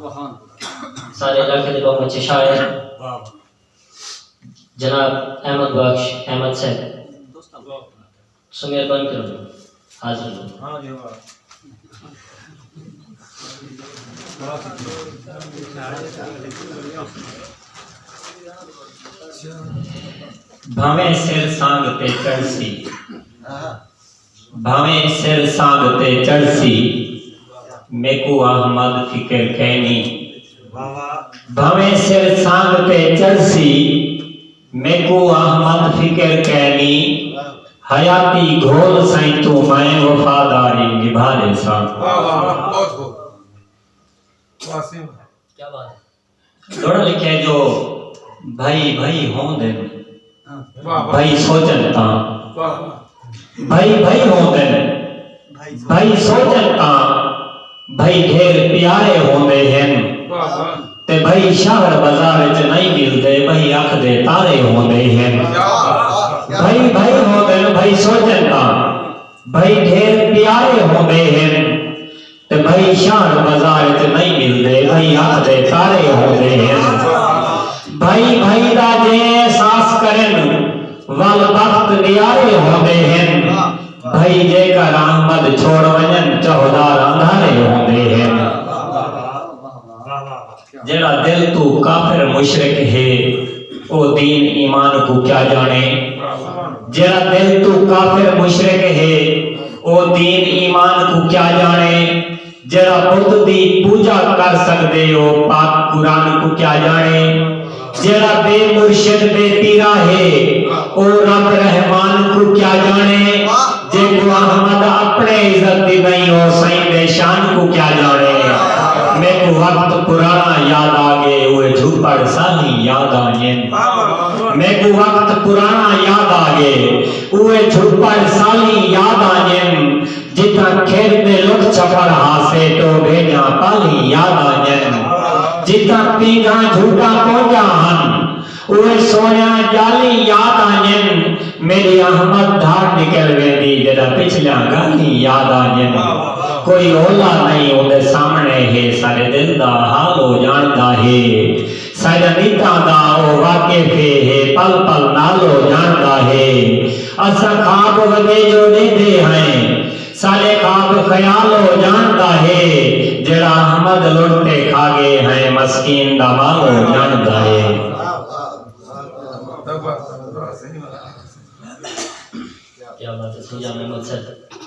سارے علاقے کے بہت اچھے شاعر جناب احمد بخش احمد صاحب سمیر بن کرو حاضر ہو بھاویں سر سانگ تے چڑسی بھاویں سر سانگ تے چڑسی میکو احمد فکر کہنی بھاویں سر سانگ تے چڑسی میکو احمد فکر کہنی حیاتی گھول سائیں تو میں وفاداری نبھا لے سا کیا بات ہے دوڑا لکھے جو بھائی بھائی ہوں دے بھائی سوچن تا بھائی بھائی ہوں دے بھائی سوچن تا بھائی ڈھیر پیارے ہوں دے ہیں تے بھائی شہر بازار وچ نہیں ملتے بھائی اکھ دے تارے ہوں دے ہیں بھائی بھائی ہوں دے بھائی سوچن تا بھائی ڈھیر پیارے ہوں دے ہیں تے بھائی شہر بازار وچ نہیں ملتے بھائی اکھ دے تارے ہوں دے ہیں بھائی بھائی دا جے احساس کرن ول بخت نیارے ہوندے ہیں بھائی جے کر احمد چھوڑ ونجن چودار اندھارے ہوندے ہیں جڑا دل تو کافر مشرک ہے او دین ایمان کو کیا جانے جڑا دل تو کافر مشرک ہے او دین ایمان کو کیا جانے جڑا بت دی پوجا کر سکدے او پاک قرآن کو کیا جانے جڑا بے مرشد بے پیرا ہے او رب رحمان کو کیا جانے جے کو احمد اپنے عزت دی نہیں ہو سائیں بے شان کو کیا جانے میں کو وقت پرانا یاد آگے ہوئے جھوپڑ سالی یاد آئیں میں کو وقت پرانا یاد آگے ہوئے جھوپڑ سالی یاد آئیں جتنا کھیت میں لٹ چپڑ ہاسے تو بھیجا پالی یاد آئیں جتنا پیگا جھوٹا پہنچا ہن اوے سویا جالی یاد آئیں میری احمد دھار نکل ویندی جڑا پچھلا گالی یاد آئیں کوئی اولا نہیں اودے سامنے ہے سارے دل دا حال ہو جاندا ہے سارے نیتا دا او واقف ہے پل پل نالو جاندا ہے اسا خواب ودے جو دے ہیں سارے خواب خیال ہو جاندا ہے جڑا احمد لوٹے کھا گئے ہیں مسکین دا مال ہو جاندا ہے کیا بات ہے سوجا محمد صاحب